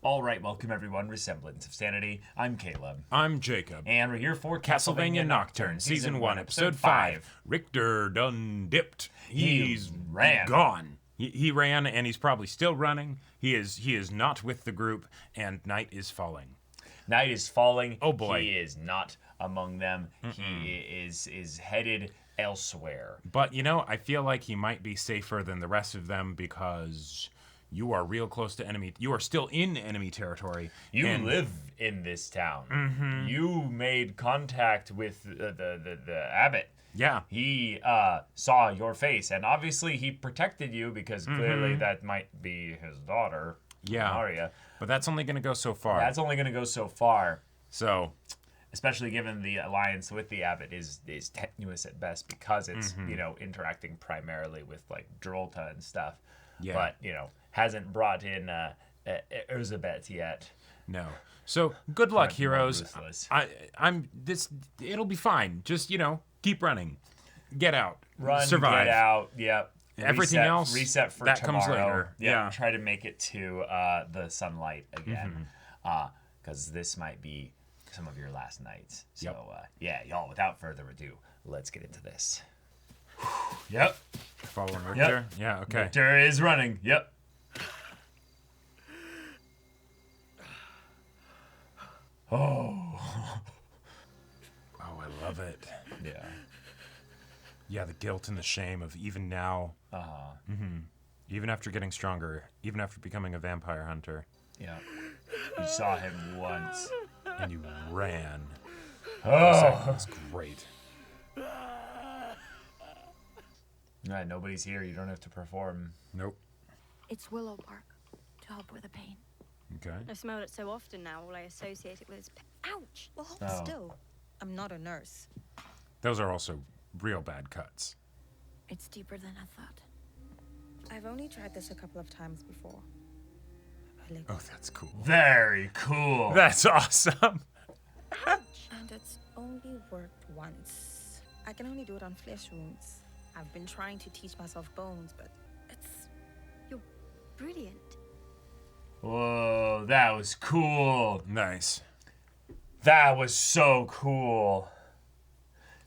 All right, welcome everyone. Semblance of Sanity. I'm Caleb. I'm Jacob. And we're here for Castlevania Nocturne, Season 1, Episode 5. Richter done dipped. He's ran. Gone. He ran, and he's probably still running. He is not with the group, and night is falling. Night is falling. Oh boy. He is not among them. He is headed elsewhere. But, you know, I feel like he might be safer than the rest of them because you are real close to enemy. You are still in enemy territory. You live in this town. You made contact with the Abbott. Yeah. He saw your face, and obviously he protected you because clearly that might be his daughter, Maria. But that's only going to go so far. That's only going to go so far. So, especially given the alliance with the Abbott is tenuous at best because it's, interacting primarily with, like, Drolta and stuff. Yeah. But, hasn't brought in Elizabeth yet. No. So, good luck, heroes. Ruthless. It'll be fine. Just, keep running. Get out. Run, survive. get out, yep. Everything else, reset for that tomorrow. comes later. Yep. Yeah. Try to make it to the sunlight again. Because this might be some of your last nights. So, y'all, without further ado, let's get into this. Yep. Following Richter? Yep. Yeah, okay. Richter is running. Yep. Oh, I love it. yeah. Yeah, the guilt and the shame of even now. Even after getting stronger, even after becoming a vampire hunter. Yeah. You saw him once. And you ran. Oh. That's great. Nobody's here. You don't have to perform. Nope. It's willow bark to help with the pain. Okay. I smell it so often now, all I associate it with is... Ouch! Well, hold still. I'm not a nurse. Those are also real bad cuts. It's deeper than I thought. I've only tried this a couple of times before. Oh, that's cool. Very cool. That's awesome. And it's only worked once. I can only do it on flesh wounds. I've been trying to teach myself bones, but it's... You're brilliant. Whoa, that was cool. Nice. That was so cool.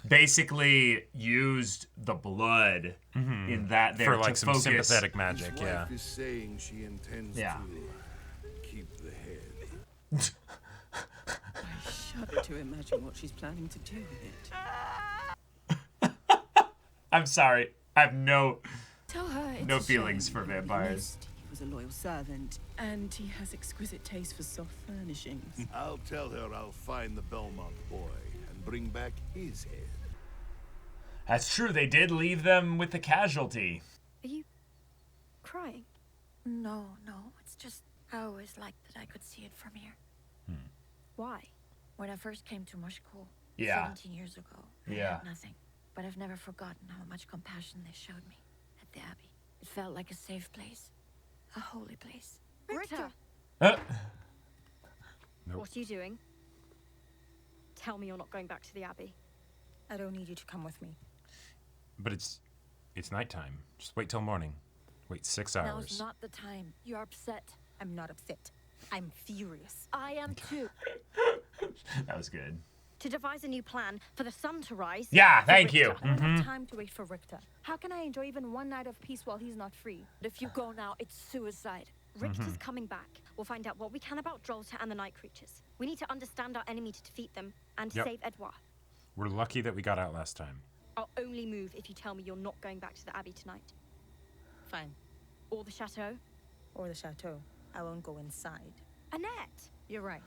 Basically used the blood in that there for like to some focus. sympathetic magic, His wife is saying she intends to keep the head. I shudder to imagine what she's planning to do with it. I'm sorry. I have no Tell her it's no a feelings shame. for vampires. He was a loyal servant, and he has exquisite taste for soft furnishings. I'll tell her I'll find the Belmont boy and bring back his head. That's true. They did leave them with the casualty. Are you crying? No. It's just I always liked that I could see it from here. Why? When I first came to Mushkul 17 years ago, I had nothing. But I've never forgotten how much compassion they showed me at the Abbey. It felt like a safe place. A holy place. Richter! Huh? Nope. What are you doing? Tell me you're not going back to the Abbey. I don't need you to come with me. But it's nighttime. Just wait till morning. Wait 6 hours. Now's not the time. You're upset. I'm not upset. I'm furious. I am too. That was good. To devise a new plan for the sun to rise. Yeah, for thank you. Richter. I don't have time to wait for Richter. How can I enjoy even one night of peace while he's not free? But if you go now, it's suicide. Richter's coming back. We'll find out what we can about Drolta and the night creatures. We need to understand our enemy to defeat them and Yep. save Edouard. We're lucky that we got out last time. I'll only move if you tell me you're not going back to the Abbey tonight. Fine. Or the chateau. Or the chateau. I won't go inside. Annette! You're right.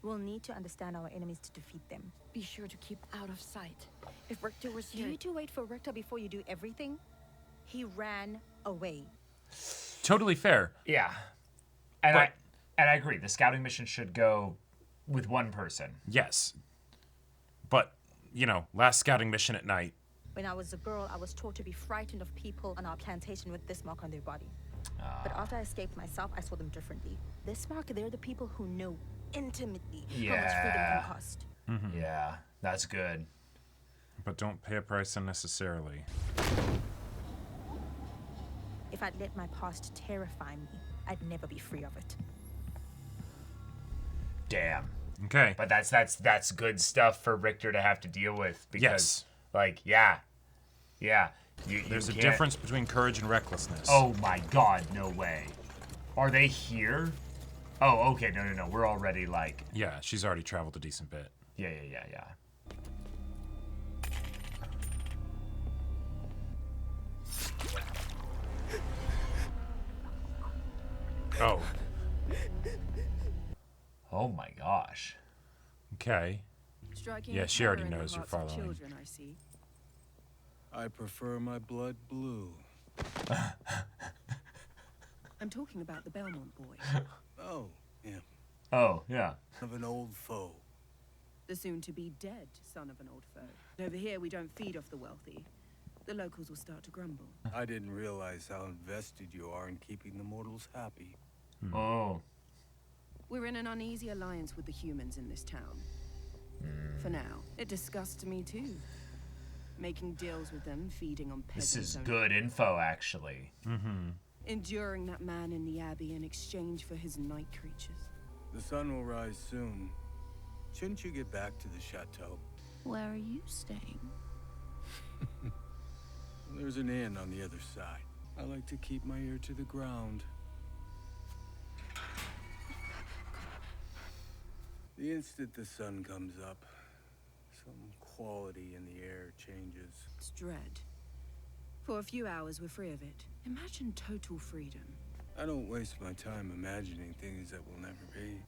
We'll need to understand our enemies to defeat them. Be sure to keep out of sight. If Richter was Do here... you two wait for Richter before you do everything? He ran away. Totally fair. Yeah. And I agree. The scouting mission should go with one person. Yes. But, last scouting mission at night. When I was a girl, I was taught to be frightened of people on our plantation with this mark on their body. But after I escaped myself, I saw them differently. This mark, they're the people who know intimately how much freedom can cost. Yeah, that's good. But don't pay a price unnecessarily. If I'd let my past terrify me, I'd never be free of it. Damn. Okay. But that's good stuff for Richter to have to deal with because, like, yeah. There's a difference between courage and recklessness. Oh my God, no way. Are they here? Oh, okay, no. We're already like. Yeah, she's already traveled a decent bit. Yeah. Oh. Oh my gosh. Okay. Striking Yeah, a she already terror in the knows you're hearts of following. Children, I see. I prefer my blood blue. I'm talking about the Belmont boy. Oh, yeah. Oh, yeah. Of an old foe. The soon-to-be dead son of an old foe. Over here, we don't feed off the wealthy. The locals will start to grumble. I didn't realize how invested you are in keeping the mortals happy. Oh. We're in an uneasy alliance with the humans in this town. For now. It disgusts me too. Making deals with them, feeding on peasants. This is good info, actually. Enduring that man in the Abbey in exchange for his night creatures. The sun will rise soon. Shouldn't you get back to the chateau? Where are you staying? There's an inn on the other side. I like to keep my ear to the ground. The instant the sun comes up, some quality in the air changes. It's dread. For a few hours, we're free of it. Imagine total freedom. I don't waste my time imagining things that will never be.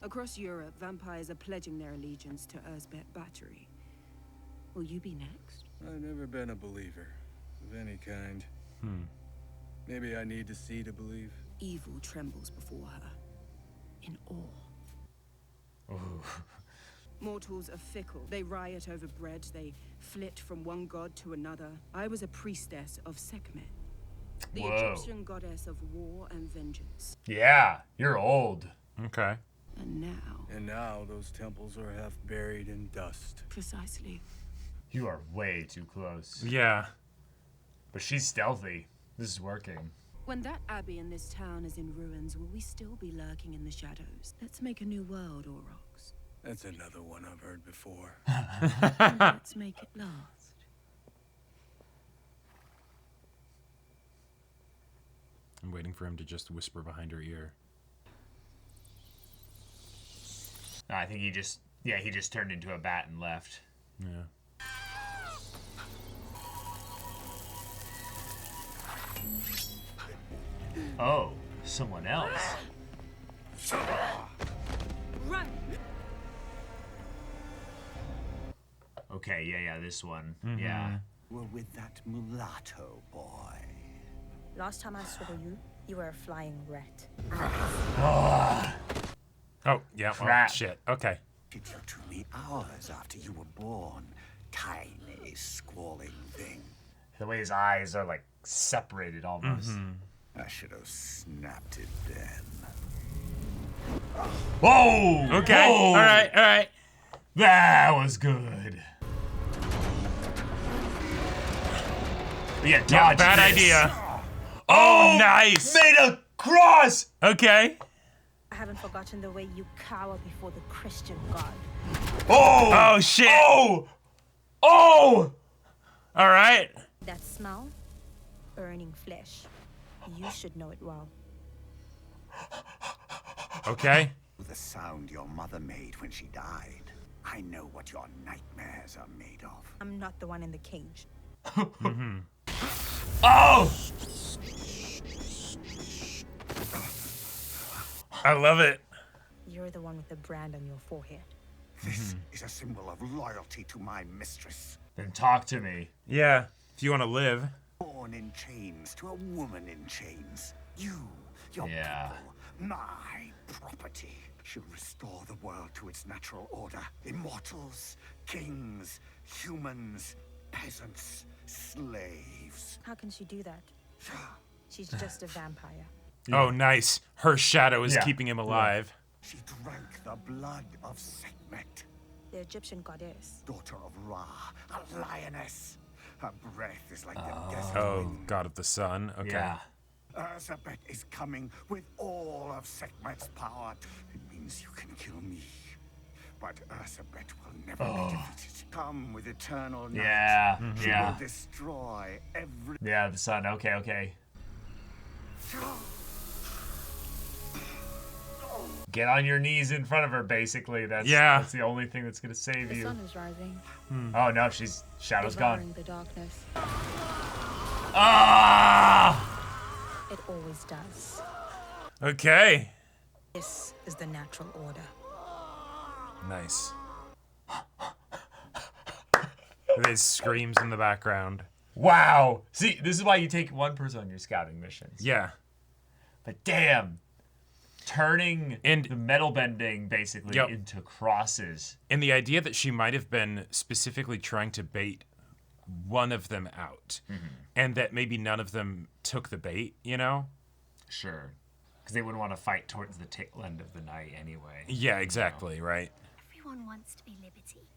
Across Europe, vampires are pledging their allegiance to Erzbet Battery. Will you be next? I've never been a believer of any kind. Maybe I need to see to believe. Evil trembles before her. In awe. Ooh. Mortals are fickle. They riot over bread. They flit from one god to another. I was a priestess of Sekhmet, the Egyptian goddess of war and vengeance. Yeah, you're old. Okay. And now those temples are half buried in dust. Precisely. You are way too close. Yeah. But she's stealthy. This is working. When that abbey in this town is in ruins, will we still be lurking in the shadows? Let's make a new world, Aurochs. That's another one I've heard before. And let's make it last. I'm waiting for him to just whisper behind her ear. I think he just turned into a bat and left. Yeah. Oh, someone else. Run! Okay, yeah, this one. Yeah. We're with that mulatto boy. Last time I saw you, you were a flying rat. Oh, yeah. Oh, Crap. shit. Okay. It took me hours after you were born. Tiny, squalling thing. The way his eyes are like separated almost. I should have snapped it then. Whoa! Okay. Whoa! All right. That was good. Yeah, dodge Bad this. idea. Oh, nice. Made a cross! Okay. I haven't forgotten the way you cower before the Christian God. Oh! Oh, shit. Oh! Oh! All right. That smell? Burning flesh. You should know it well. Okay. The sound your mother made when she died. I know what your nightmares are made of. I'm not the one in the cage. Oh! I love it. You're the one with the brand on your forehead. This is a symbol of loyalty to my mistress. Then talk to me. Yeah. If you want to live. Born in chains to a woman in chains. You, your Yeah. people, my property. She'll restore the world to its natural order. Immortals, kings, humans, peasants, slaves. How can she do that? She's just a vampire. Oh, nice. Her shadow is Yeah. keeping him alive. She drank the blood of Sekhmet, The Egyptian goddess. daughter of Ra, a lioness. Her breath is like the desert Oh, wind. God of the Sun. Okay. Yeah. Abbott is coming with all of Sekhmet's power. It means you can kill me. But Abbott will never be defeated. Come with eternal night. Yeah, She yeah. will destroy every... Yeah, the sun. Okay. Get on your knees in front of her, basically. That's the only thing that's gonna save The you. sun is rising. Oh no, Shadow's gone. Devouring the darkness. Ah! It always does. Okay. This is the natural order. Nice. There's screams in the background. Wow. See, this is why you take one person on your scouting missions. Yeah. But damn. Turning the metal bending basically into crosses. And the idea that she might have been specifically trying to bait one of them out. And that maybe none of them took the bait, you know? Sure. Because they wouldn't want to fight towards the tail end of the night anyway. Yeah, exactly, right? Everyone wants to be liberty.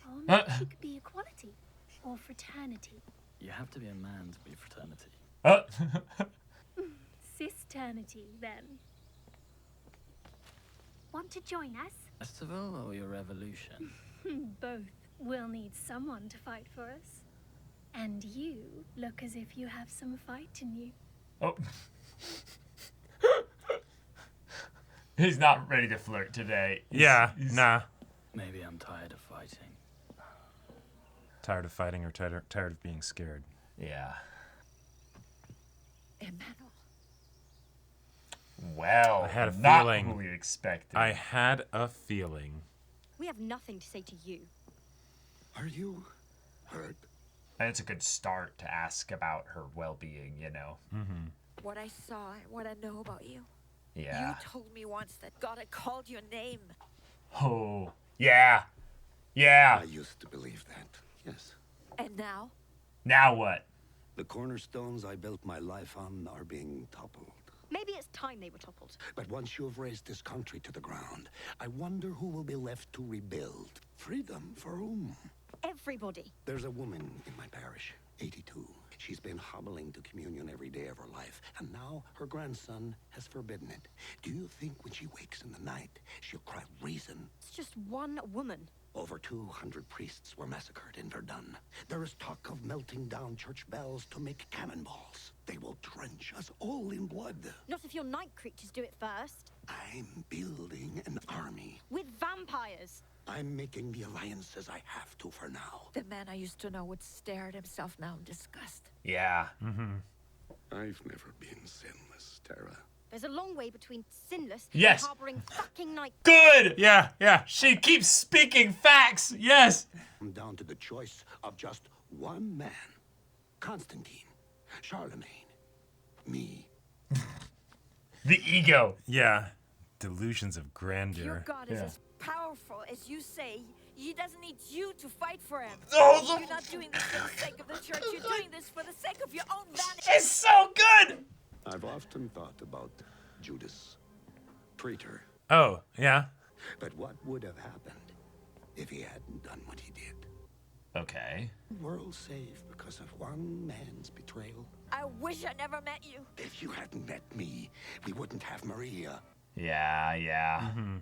Or maybe it could be equality. Or fraternity. You have to be a man to be fraternity. Sisternity, then. Want to join us? Festival or your revolution? Both. We'll need someone to fight for us. And you look as if you have some fight in you. Oh. He's not ready to flirt today. Nah. Maybe I'm tired of fighting. Tired of fighting or tired of being scared. Yeah. Emmanuel. Well, I had a not feeling. who we expected. I had a feeling. We have nothing to say to you. Are you hurt? And it's a good start to ask about her well-being, you know. What I saw and what I know about you. Yeah. You told me once that God had called your name. Oh, yeah. Yeah. I used to believe that, yes. And now? Now what? The cornerstones I built my life on are being toppled. Maybe it's time they were toppled. But once you have razed this country to the ground, I wonder who will be left to rebuild. Freedom for whom? Everybody. There's a woman in my parish, 82. She's been hobbling to communion every day of her life, and now her grandson has forbidden it. Do you think when she wakes in the night, she'll cry reason? It's just one woman. Over 200 priests were massacred in Verdun. There is talk of melting down church bells to make cannonballs. They will drench us all in blood. Not if your night creatures do it first. I'm building an army. With vampires. I'm making the alliances I have to for now. The man I used to know would stare at himself now in disgust. Yeah. I've never been sinless, Tara. There's a long way between sinless Yes. and harboring fucking night. Good! Yeah. She keeps speaking facts. Yes. I'm down to the choice of just one man. Constantine, Charlemagne, me. The ego. Yeah. Delusions of Your grandeur. God is as powerful as you say. He doesn't need you to fight for him. Oh, You're not doing this for the sake of the church. You're doing this for the sake of your own vanity. She's so good. I've often thought about Judas, traitor. Oh, yeah. But what would have happened if he hadn't done what he did? Okay. World saved because of one man's betrayal. I wish I never met you. If you hadn't met me, we wouldn't have Maria. Yeah. You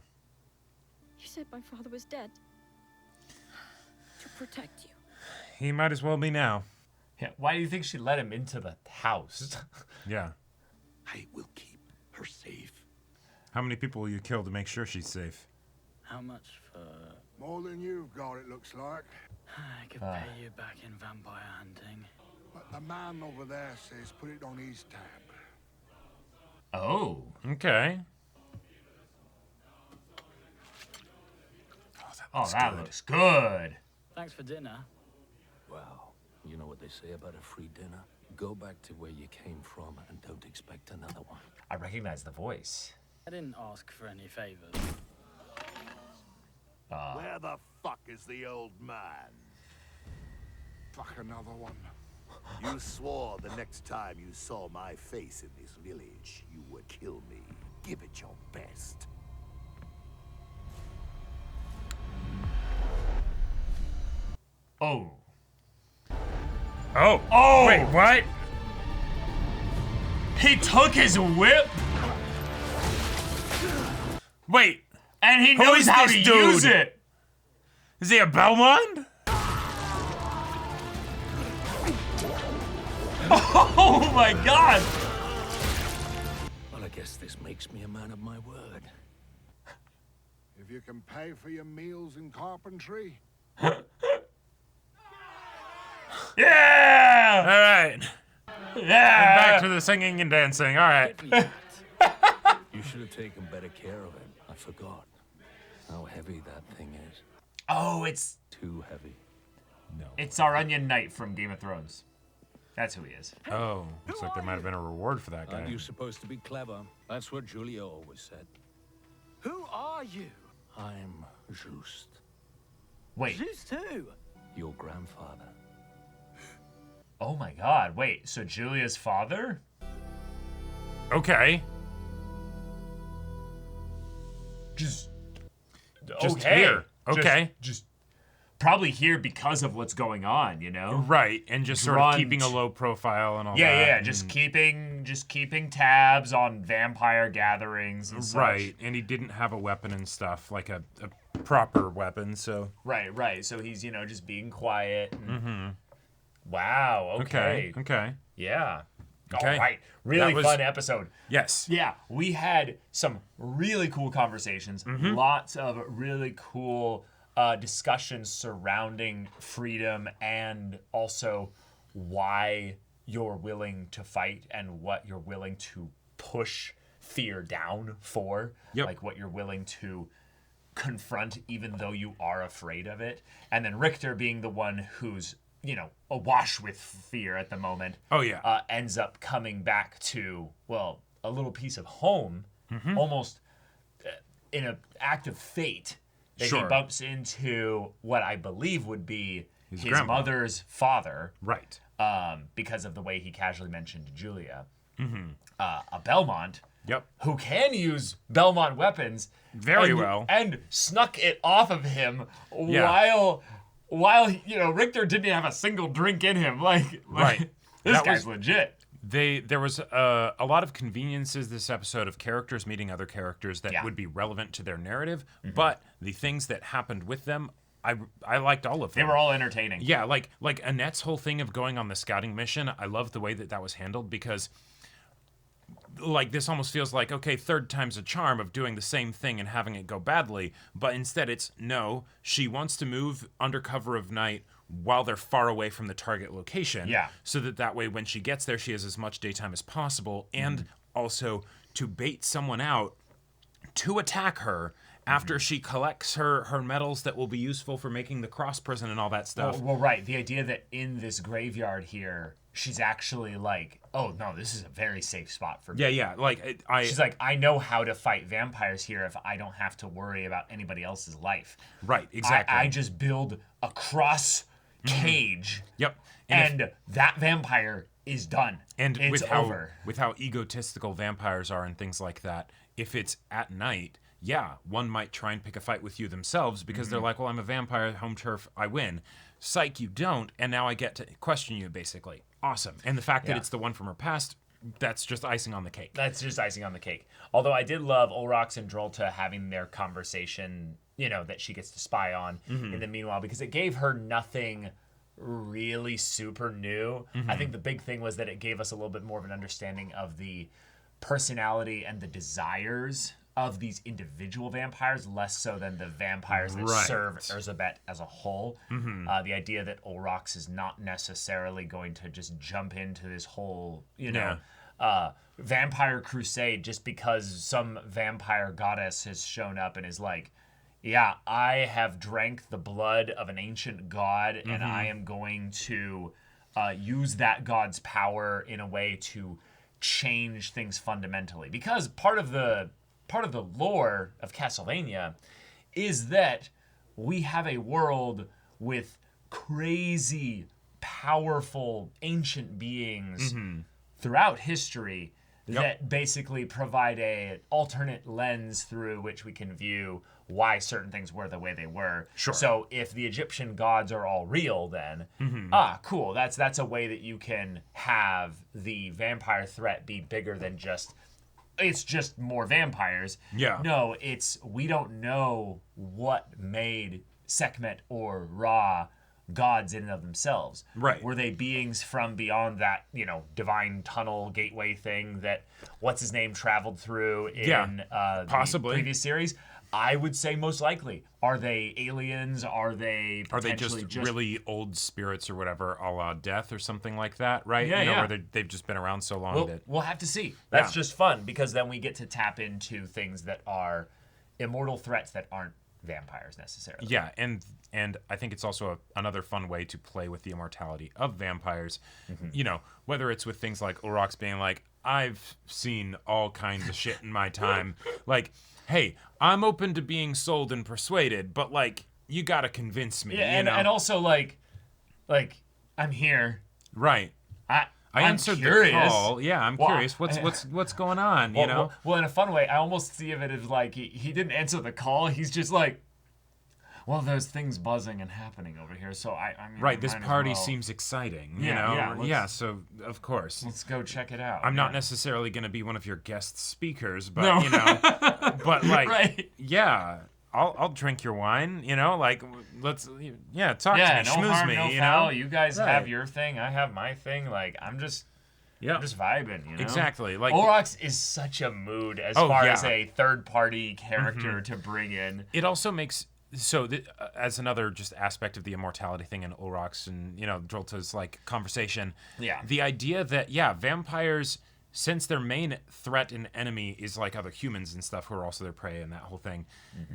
said my father was dead. To protect you. He might as well be now. Yeah. Why do you think she let him into the house? Yeah. I will keep her safe. How many people will you kill to make sure she's safe? How much for... More than you've got, it looks like. I could pay you back in vampire hunting. But the man over there says put it on his tab. Oh. Okay. Oh, that looks good. Thanks for dinner. Well, you know what they say about a free dinner? Go back to where you came from and don't expect another one. I recognize the voice. I didn't ask for any favors. Where the fuck is the old man? Fuck another one. You swore the next time you saw my face in this village, you would kill me. Give it your best. Oh. Oh. Wait, what? He took his whip. Wait. And he knows how to use it. Is he a Belmont? Oh my God. Well, I guess this makes me a man of my word. If you can pay for your meals in carpentry. Yeah! All right. Yeah! And back to the singing and dancing. All right. You should have taken better care of it. I forgot how heavy that thing is. Oh, it's Too heavy. No. It's our Onion Knight from Game of Thrones. That's who he is. Oh, looks like there might have been a reward for that guy. Aren't you supposed to be clever? That's what Julia always said. Who are you? I'm Just. Wait. Just who? Your grandfather. Oh my God. Wait, so Julia's father? Okay. Just okay. Here. Okay. Just probably here because of what's going on, you know? Right, and just sort of keeping a low profile and all that. Yeah, just keeping tabs on vampire gatherings and such. Right, and he didn't have a weapon and stuff, like a proper weapon, so. Right. So he's, just being quiet. And... Wow, okay. Yeah. Okay. All right. Really fun episode. Yes. Yeah, we had some really cool conversations. Lots of really cool discussions surrounding freedom and also why you're willing to fight and what you're willing to push fear down for. Yep. Like what you're willing to confront even though you are afraid of it. And then Richter being the one who's awash with fear at the moment. Oh, yeah. Ends up coming back to, well, a little piece of home, almost in an act of fate, that he bumps into what I believe would be his mother's father. Right. Because of the way he casually mentioned Julia. A Belmont. Yep. Who can use Belmont weapons. Very well. And snuck it off of him while Richter didn't have a single drink in him. Right. This guy's legit. There was a lot of conveniences this episode of characters meeting other characters that would be relevant to their narrative, but the things that happened with them, I liked all of them. They were all entertaining. Yeah, like Annette's whole thing of going on the scouting mission, I love the way that was handled because this almost feels like, okay, third time's a charm of doing the same thing and having it go badly, but instead it's, no, she wants to move under cover of night while they're far away from the target location. Yeah. So that way when she gets there, she has as much daytime as possible, and also to bait someone out to attack her after she collects her medals that will be useful for making the cross prison and all that stuff. Well, right. The idea that in this graveyard here, she's actually like, oh, no, this is a very safe spot for me. Yeah. She's like, I know how to fight vampires here if I don't have to worry about anybody else's life. Right, exactly. I just build a cross cage. Yep. And that vampire is done. And it's over. With how egotistical vampires are and things like that, if it's at night, one might try and pick a fight with you themselves because they're like, well, I'm a vampire, home turf, I win. Psych, you don't, and now I get to question you, basically. Awesome. And the fact that it's the one from her past, that's just icing on the cake. That's just icing on the cake. Although I did love Olrox and Drolta having their conversation, that she gets to spy on in the meanwhile, because it gave her nothing really super new. I think the big thing was that it gave us a little bit more of an understanding of the personality and the desires of these individual vampires, less so than the vampires that serve Erzsébet as a whole. The idea that Olrox is not necessarily going to just jump into this whole, vampire crusade just because some vampire goddess has shown up and is like, yeah, I have drank the blood of an ancient god, and I am going to use that god's power in a way to change things fundamentally. Because part of the lore of Castlevania is that we have a world with crazy, powerful, ancient beings throughout history that basically provide a alternate lens through which we can view why certain things were the way they were. Sure. So if the Egyptian gods are all real, then cool. That's a way that you can have the vampire threat be bigger than just it's just more vampires. Yeah. No, it's we don't know what made Sekhmet or Ra gods in and of themselves. Right. Were they beings from beyond that, divine tunnel gateway thing that what's his name traveled through in possibly the previous series? I would say most likely. Are they aliens? Are they just really old spirits or whatever, a la Death or something like that, right? Yeah, Where they've just been around so long that... We'll have to see. That's just fun, because then we get to tap into things that are immortal threats that aren't vampires necessarily. Yeah, and I think it's also another fun way to play with the immortality of vampires. Whether it's with things like Ulrox being like, I've seen all kinds of shit in my time. Like, hey, I'm open to being sold and persuaded, but like, you gotta convince me. Yeah, and also like I'm here. Right. I answered the call. Yeah, I'm curious. What's going on? Well, in a fun way, I almost see of it as like he didn't answer the call. He's just like, well, there's things buzzing and happening over here, so I mean, right. This party seems exciting. Yeah. So of course, let's go check it out. I'm not necessarily going to be one of your guest speakers, but but like, yeah. I'll drink your wine, like, let's, talk to me, schmooze me, no foul. You guys have your thing, I have my thing, like, I'm just vibing, Exactly. Like, Ulrox is such a mood as far as a third-party character to bring in. It also makes, as another just aspect of the immortality thing in Ulrox and, Drolta's, like, conversation, the idea that, vampires... Since their main threat and enemy is like other humans and stuff who are also their prey and that whole thing,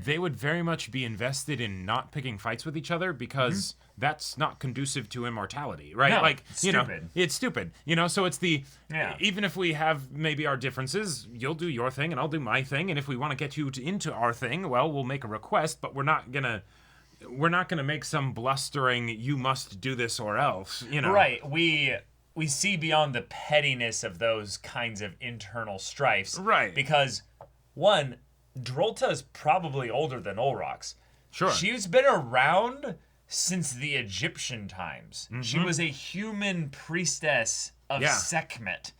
they would very much be invested in not picking fights with each other because that's not conducive to immortality, right? No, like, it's stupid. It's stupid. So it's even if we have maybe our differences, you'll do your thing and I'll do my thing, and if we want to get you into our thing, well, we'll make a request, but we're not gonna make some blustering "you must do this or else," Right. We see beyond the pettiness of those kinds of internal strifes. Right. Because, one, Drolta is probably older than Ulrox. Sure. She's been around since the Egyptian times. She was a human priestess of Sekhmet.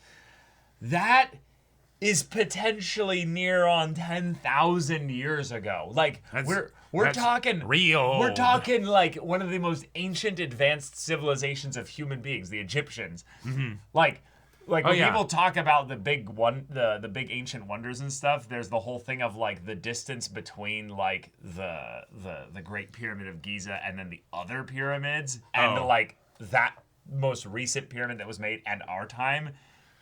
That is potentially near on 10,000 years ago. Like, we're talking real. We're talking like one of the most ancient advanced civilizations of human beings, the Egyptians. Like when people talk about the big big ancient wonders and stuff, there's the whole thing of like the distance between like the Great Pyramid of Giza and then the other pyramids and like that most recent pyramid that was made and our time.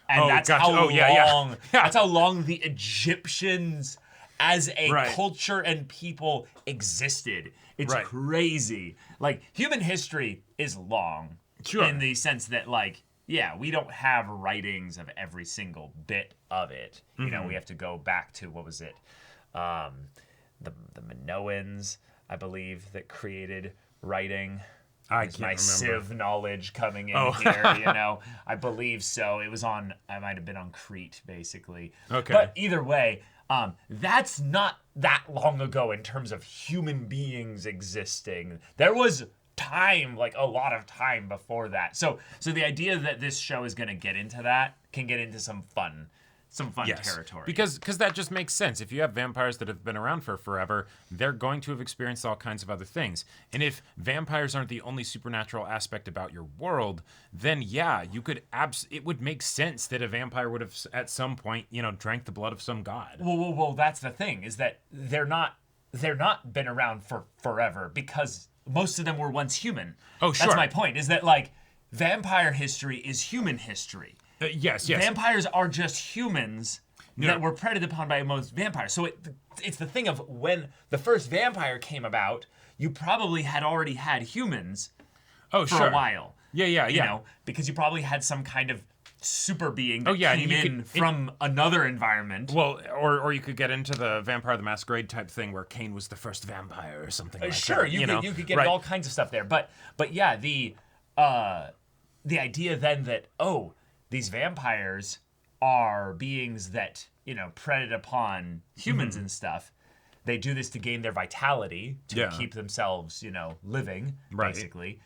And that's how long that's how long the Egyptians as a culture and people existed. It's crazy. Like, human history is long. Sure. In the sense that, like, we don't have writings of every single bit of it. We have to go back to, what was it? The Minoans, I believe, that created writing. I can't remember. Civ knowledge coming in here, I believe so. It was I might have been on Crete, basically. Okay. But either way, that's not that long ago in terms of human beings existing. There was time, like a lot of time before that. So the idea that this show is going to get into that can get into some fun territory. Because that just makes sense. If you have vampires that have been around for forever, they're going to have experienced all kinds of other things. And if vampires aren't the only supernatural aspect about your world, then you could it would make sense that a vampire would have at some point, drank the blood of some god. Well, that's the thing, is that they're not been around for forever because most of them were once human. Oh, sure. That's my point, is that like vampire history is human history. Yes. Vampires are just humans that were predated upon by most vampires. So it's the thing of when the first vampire came about, you probably had already had humans for a while. Yeah. Because you probably had some kind of super being that came in from another environment. Well, or you could get into the Vampire the Masquerade type thing where Cain was the first vampire or something like that. Sure, you could get all kinds of stuff there. But the idea then that, these vampires are beings that, predate upon humans and stuff. They do this to gain their vitality, to keep themselves, living, basically.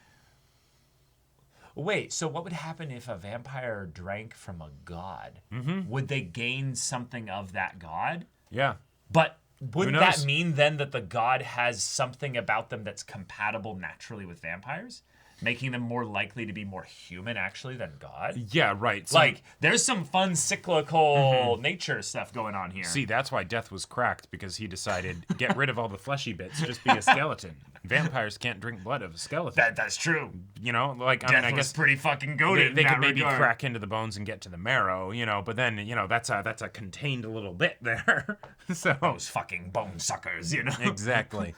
Wait, so what would happen if a vampire drank from a god? Would they gain something of that god? Yeah. But wouldn't that mean then that the god has something about them that's compatible naturally with vampires? Making them more likely to be more human, actually, than God? Yeah, right. So, there's some fun cyclical nature stuff going on here. See, that's why Death was cracked, because he decided, get rid of all the fleshy bits, just be a skeleton. Vampires can't drink blood of a skeleton. That's true. I guess pretty fucking goated. They could maybe crack into the bones and get to the marrow, but then, that's a contained little bit there. So those fucking bone suckers, Exactly.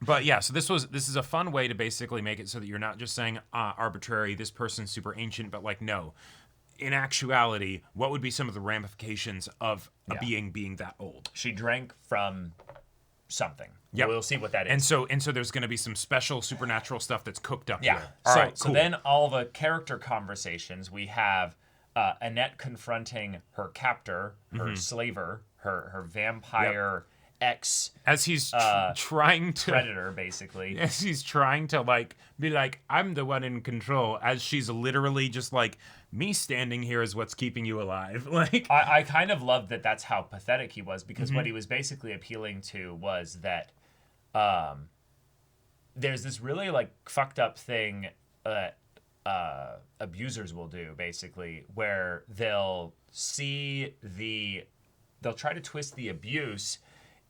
But yeah, so this is a fun way to basically make it so that you're not just saying arbitrary, this person's super ancient, but no. In actuality, what would be some of the ramifications of a being that old? She drank from something. Yeah, we'll see what that is. And so there's going to be some special supernatural stuff that's cooked up here. All right, cool. So then all the character conversations, we have Annette confronting her captor, her slaver, her vampire ex, as he's trying to predator, basically. As he's trying to be like, I'm the one in control, as she's literally just me standing here is what's keeping you alive. I kind of loved that. That's how pathetic he was, because what he was basically appealing to was that there's this really fucked up thing that abusers will do, basically, where they'll try to twist the abuse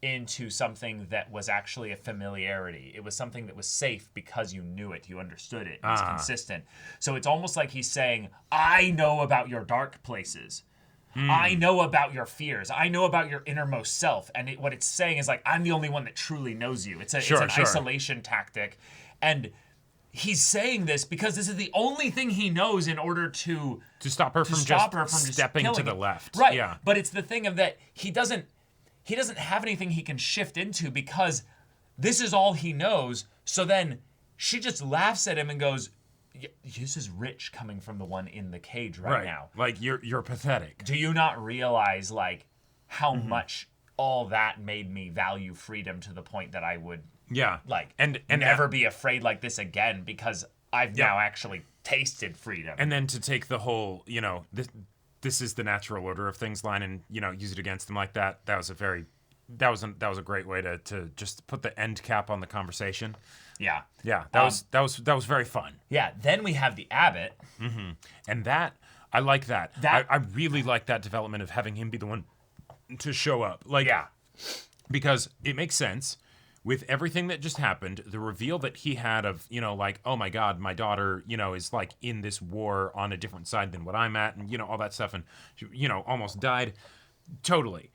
into something that was actually a familiarity. It was something that was safe because you knew it, you understood it, it was consistent. So it's almost like he's saying, I know about your dark places. I know about your fears. I know about your innermost self. And what it's saying is I'm the only one that truly knows you. It's an isolation tactic. And he's saying this because this is the only thing he knows in order to stop her from just stepping to the left. Right. Yeah. But it's the thing of that he doesn't have anything he can shift into, because this is all he knows. So then she just laughs at him and goes, this is rich coming from the one in the cage right now. You're pathetic. Do you not realize how much all that made me value freedom to the point that I would and never be afraid like this again, because I've now actually tasted freedom. And then to take the whole, this is the natural order of things line and use it against them like that. That was a great way to just put the end cap on the conversation. Yeah. That was very fun. Yeah. Then we have the Abbott, and that I like that. I really like that development of having him be the one to show up. Because it makes sense. With everything that just happened, the reveal that he had of, oh my God, my daughter, is in this war on a different side than what I'm at, and, all that stuff, and, almost died. Totally.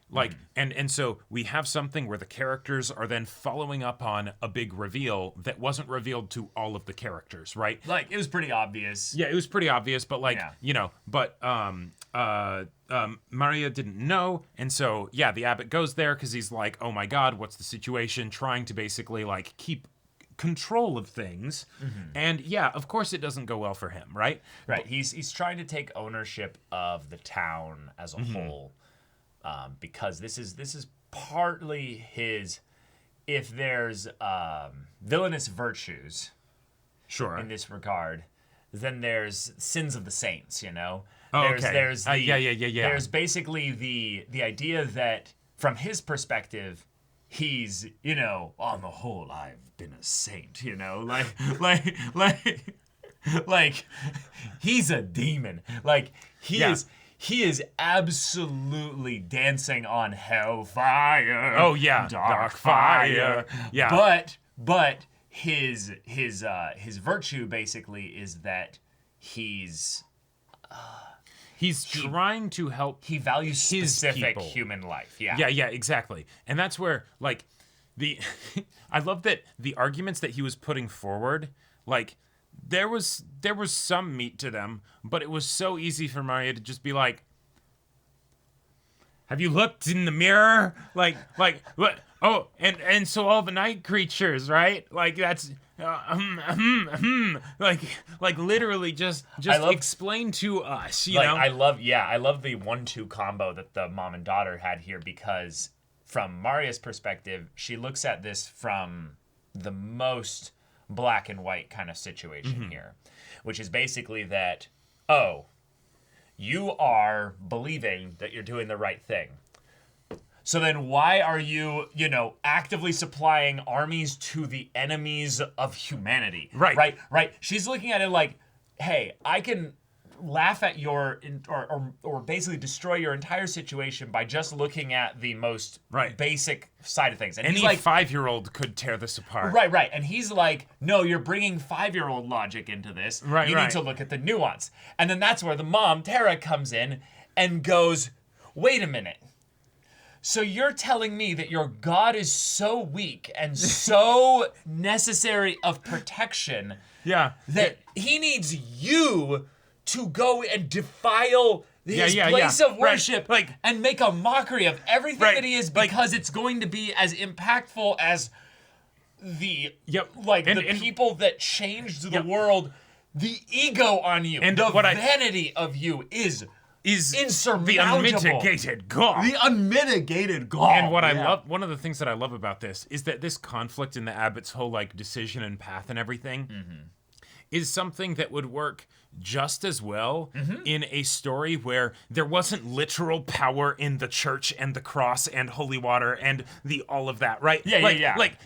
And so we have something where the characters are then following up on a big reveal that wasn't revealed to all of the characters, right? It was pretty obvious. Yeah, it was pretty obvious, but Maria didn't know, and so the Abbott goes there because he's like, oh my God, what's the situation? Trying to basically keep control of things, and of course it doesn't go well for him, right? Right. He's trying to take ownership of the town as a whole, because this is partly his. If there's villainous virtues, in this regard, then there's sins of the saints, There's basically the idea that from his perspective, he's, on the whole, I've been a saint, he's a demon. He is absolutely dancing on hellfire. Oh yeah, dark fire. Yeah. But his virtue basically is that he's trying to help. He values specific people. Human life. Yeah, exactly. And that's where I love that the arguments that he was putting forward, there was some meat to them, but it was so easy for Maria to just be like, have you looked in the mirror? Oh, and so all the night creatures, right? Like that's like literally just explain to us, you know. I love the 1-2 combo that the mom and daughter had here, because from Maria's perspective, she looks at this from the most black and white kind of situation here, which is basically that, oh, you are believing that you're doing the right thing. So then why are you, actively supplying armies to the enemies of humanity? Right. Right. She's looking at it like, hey, I can laugh at or basically destroy your entire situation by just looking at the most basic side of things. And any he's like, 5-year-old could tear this apart. Right. And he's like, no, you're bringing 5-year-old logic into this. Right. You need to look at the nuance. And then that's where the mom, Tara, comes in and goes, wait a minute. So you're telling me that your God is so weak and so necessary of protection that he needs you to go and defile his place of worship and make a mockery of everything that he is, because it's going to be as impactful as the people that changed the world. The ego on you and the vanity of you is insurmountable. The unmitigated gall. The unmitigated gall. And what I love, one of the things that I love about this is that this conflict in the Abbott's whole decision and path and everything is something that would work just as well in a story where there wasn't literal power in the church and the cross and holy water and all of that, right? Yeah. Like,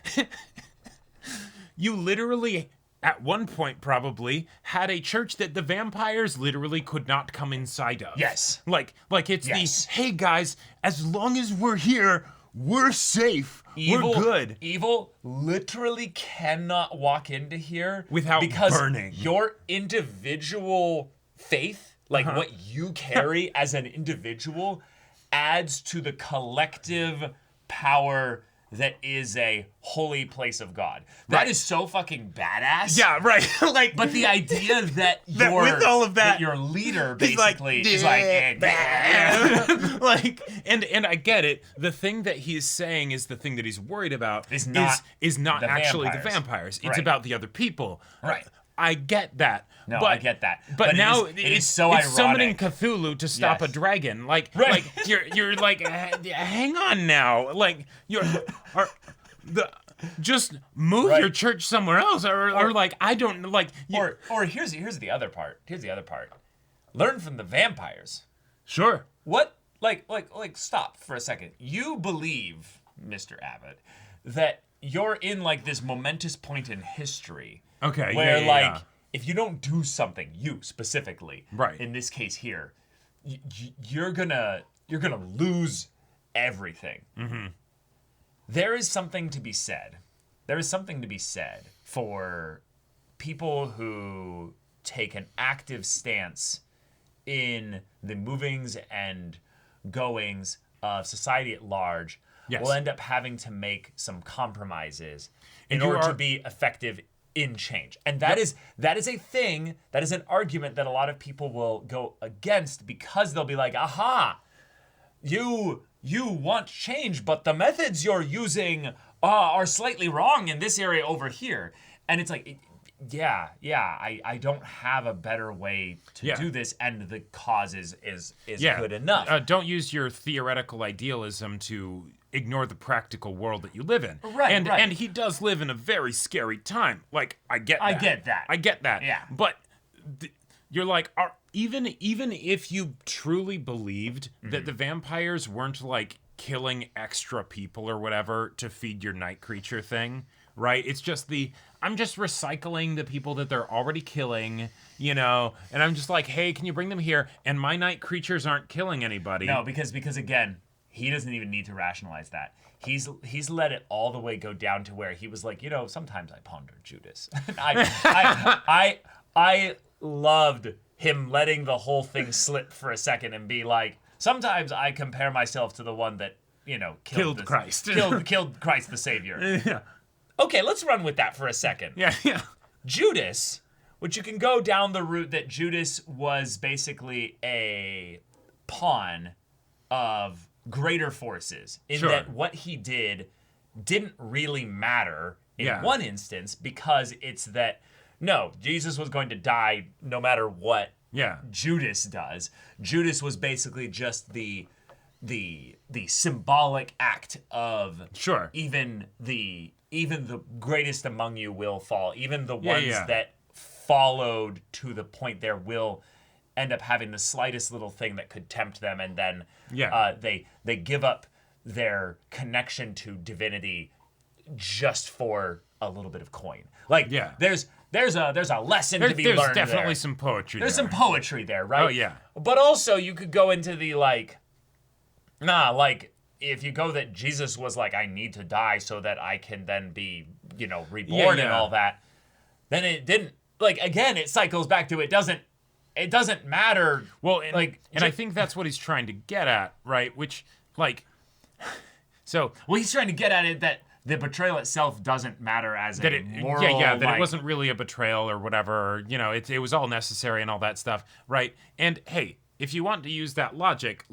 you literally, at one point probably, had a church that the vampires literally could not come inside of. Yes. Like it's the, hey guys, as long as we're here, we're safe. We're good. Evil literally cannot walk into here without burning. Your individual faith, what you carry as an individual, adds to the collective power that is a holy place of God. That is so fucking badass. Yeah, right. But the idea that with all of that, your leader basically is and I get it. The thing that he's saying is the thing that he's worried about is not actually the vampires. It's about the other people. Right. I get that. No, I get that. But now it is so ironic. It's summoning Cthulhu to stop a dragon. You're like, hang on now. Just move your church somewhere else, or I don't like. Or here's the other part. Learn from the vampires. Sure. What? Stop for a second. You believe, Mr. Abbott, that you're in this momentous point in history. Okay. Where if you don't do something, you specifically, in this case here, you're gonna lose everything. There is something to be said. For people who take an active stance in the movings and goings of society at large. Will end up having to make some compromises in order to be effective in change. And that is a thing, that is an argument that a lot of people will go against, because they'll be like, aha, you want change, but the methods you're using are slightly wrong in this area over here. And it's like, I don't have a better way to do this, and the cause is good enough. Don't use your theoretical idealism to ignore the practical world that you live in. Right. And he does live in a very scary time. I get that. Yeah. But you're like, even if you truly believed that the vampires weren't killing extra people or whatever to feed your night creature thing, right? It's just I'm just recycling the people that they're already killing, and I'm just like, hey, can you bring them here? And my night creatures aren't killing anybody. No, because again, he doesn't even need to rationalize that. He's let it all the way go down to where he was like, sometimes I ponder Judas. I loved him letting the whole thing slip for a second and be like, sometimes I compare myself to the one that, killed Christ. killed Christ the Savior. Yeah. Okay, let's run with that for a second. Yeah. Judas, which you can go down the route that Judas was basically a pawn of greater forces, in that what he did didn't really matter in one instance, because it's that, no, Jesus was going to die no matter what Judas does. Judas was basically just the symbolic act of even the greatest among you will fall. Even the ones that followed to the point there will end up having the slightest little thing that could tempt them, and then they give up their connection to divinity just for a little bit of coin. Like there's a lesson to be learned. There's definitely there. some poetry. There's some poetry there, right? Oh yeah. But also you could go into the if you go that Jesus was like, I need to die so that I can then be, reborn and all that, then it didn't, again, it cycles back to it doesn't matter. Well, and I think that's what he's trying to get at, right? Which, he's trying to get at it that the betrayal itself doesn't matter as a moral... that it wasn't really a betrayal or whatever, it was all necessary and all that stuff, right? And, hey, if you want to use that logic,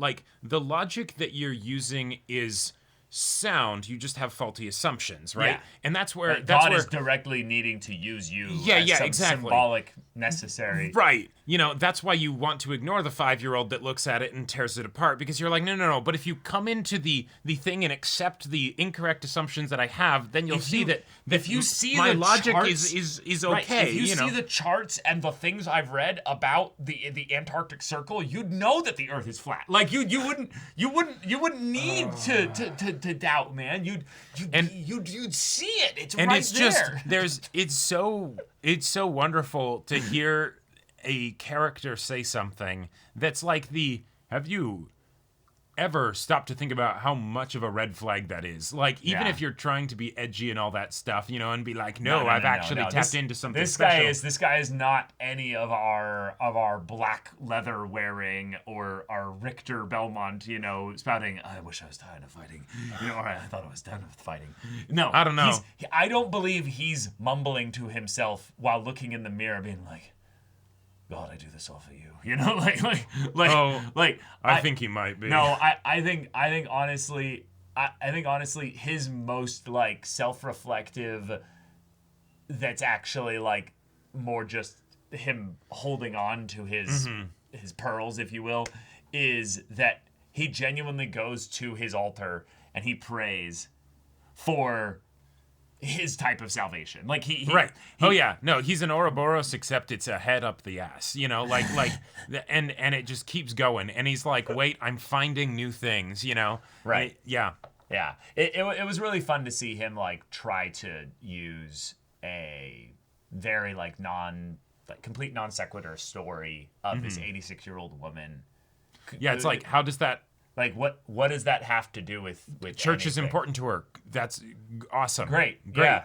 the logic that you're using is sound, you just have faulty assumptions, right? And that's where... God is directly needing to use you as some symbolic necessary... Right. That's why you want to ignore the 5-year-old that looks at it and tears it apart, because you're like, no. But if you come into the thing and accept the incorrect assumptions that I have, then you'll see that if you see my the logic charts, is okay. If you see the charts and the things I've read about the Antarctic Circle, you'd know that the Earth is flat. You wouldn't need to doubt, man. You'd see it. It's and right it's there. Just it's so wonderful to hear a character say something that's like have you ever stopped to think about how much of a red flag that is? Even if you're trying to be edgy and all that stuff, and be like, no, I've actually tapped into something special. This guy is not any of our black leather wearing or our Richter Belmont, spouting, I wish I was tired of fighting. Or I thought I was done with fighting. No. I don't know. I don't believe he's mumbling to himself while looking in the mirror being like, God, I do this all for you. I think he might be. No, I think honestly, his most self-reflective, that's actually more just him holding on to his pearls, if you will, is that he genuinely goes to his altar and he prays for his type of salvation. Right. He's an Ouroboros, except it's a head up the ass, and it just keeps going. And he's like, wait, I'm finding new things, Right. Yeah. It was really fun to see him try to use a very complete non sequitur story of this 86-year-old woman. Yeah, it's like, how does that... what does that have to do with church anything? Is important to her. That's awesome. Great. Yeah.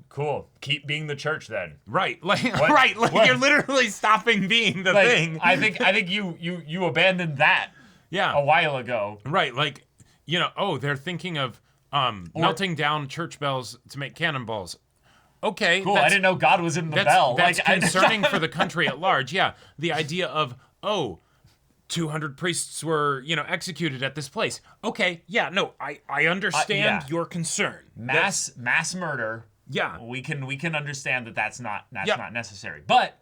Cool. Keep being the church then. Right. You're literally stopping being the thing. I think you abandoned that. Yeah. A while ago. Right. They're thinking of melting down church bells to make cannonballs. Okay. Cool. I didn't know God was in the bell. That's concerning for the country at large. Yeah. The idea of 200 priests were, executed at this place. Okay, yeah, no, I understand your concern. Mass murder. Yeah, we can understand that's not necessary. But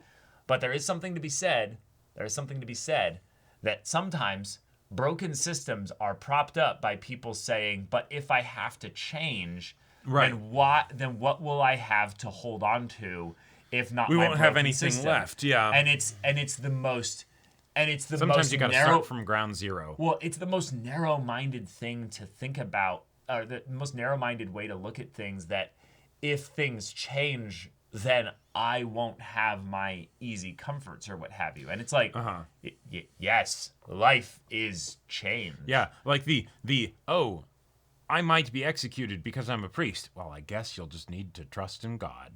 there is something to be said. There is something to be said that sometimes broken systems are propped up by people saying, "But if I have to change, then what will I have to hold on to if not? We my won't have broken anything system?" left. Yeah, and it's the most. And it's the Sometimes most you got to start from ground zero. Well, it's the most narrow-minded thing to think about, or the most narrow-minded way to look at things, that if things change, then I won't have my easy comforts or what have you. And it's like, yes, life is change. Yeah, I might be executed because I'm a priest. Well, I guess you'll just need to trust in God.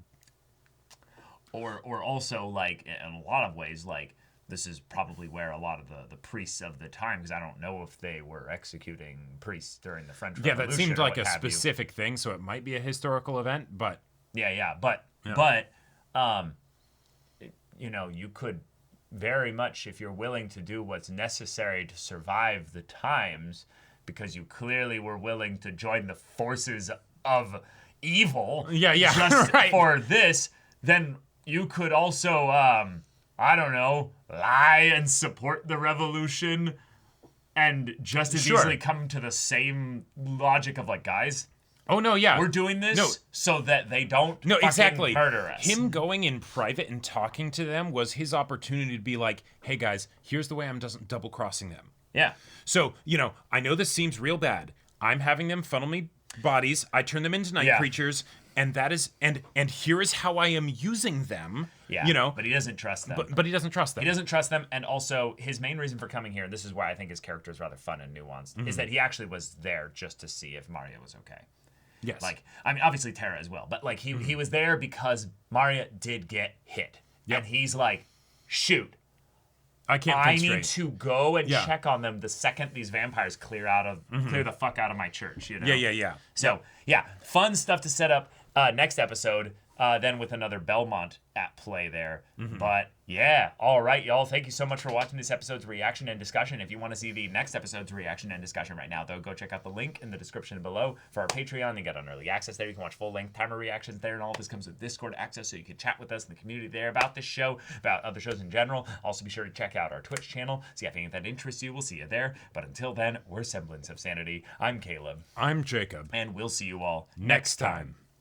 Or also, in a lot of ways, this is probably where a lot of the priests of the time, because I don't know if they were executing priests during the French Revolution. Yeah, that seemed like a specific thing, so it might be a historical event, but... But you could very much, if you're willing to do what's necessary to survive the times, because you clearly were willing to join the forces of evil just right. for this, then you could also, I don't know, lie and support the revolution and just as easily come to the same logic of like, guys, oh no, yeah, we're doing this so that they don't exactly murder us. Him going in private and talking to them was his opportunity to be like, hey guys, here's the way I'm double crossing them. Yeah. So, I know this seems real bad. I'm having them funnel me bodies. I turn them into night creatures, and that is and here is how I am using them. Yeah. But he doesn't trust them. But he doesn't trust them. He doesn't trust them, and also his main reason for coming here, and this is why I think his character is rather fun and nuanced, is that he actually was there just to see if Maria was okay. Yes. Like, I mean, obviously Tara as well, but like he was there because Maria did get hit. Yep. And he's like, shoot, I need to go and check on them the second these vampires clear the fuck out of my church, Yeah. So, fun stuff to set up next episode, then with another Belmont at play there. But yeah, all right, y'all. Thank you so much for watching this episode's reaction and discussion. If you want to see the next episode's reaction and discussion right now, though, go check out the link in the description below for our Patreon. You get on early access there. You can watch full-length timer reactions there, and all of this comes with Discord access, so you can chat with us in the community there about this show, about other shows in general. Also, be sure to check out our Twitch channel. See if anything that interests you. We'll see you there. But until then, we're Semblance of Sanity. I'm Caleb. I'm Jacob. And we'll see you all next time.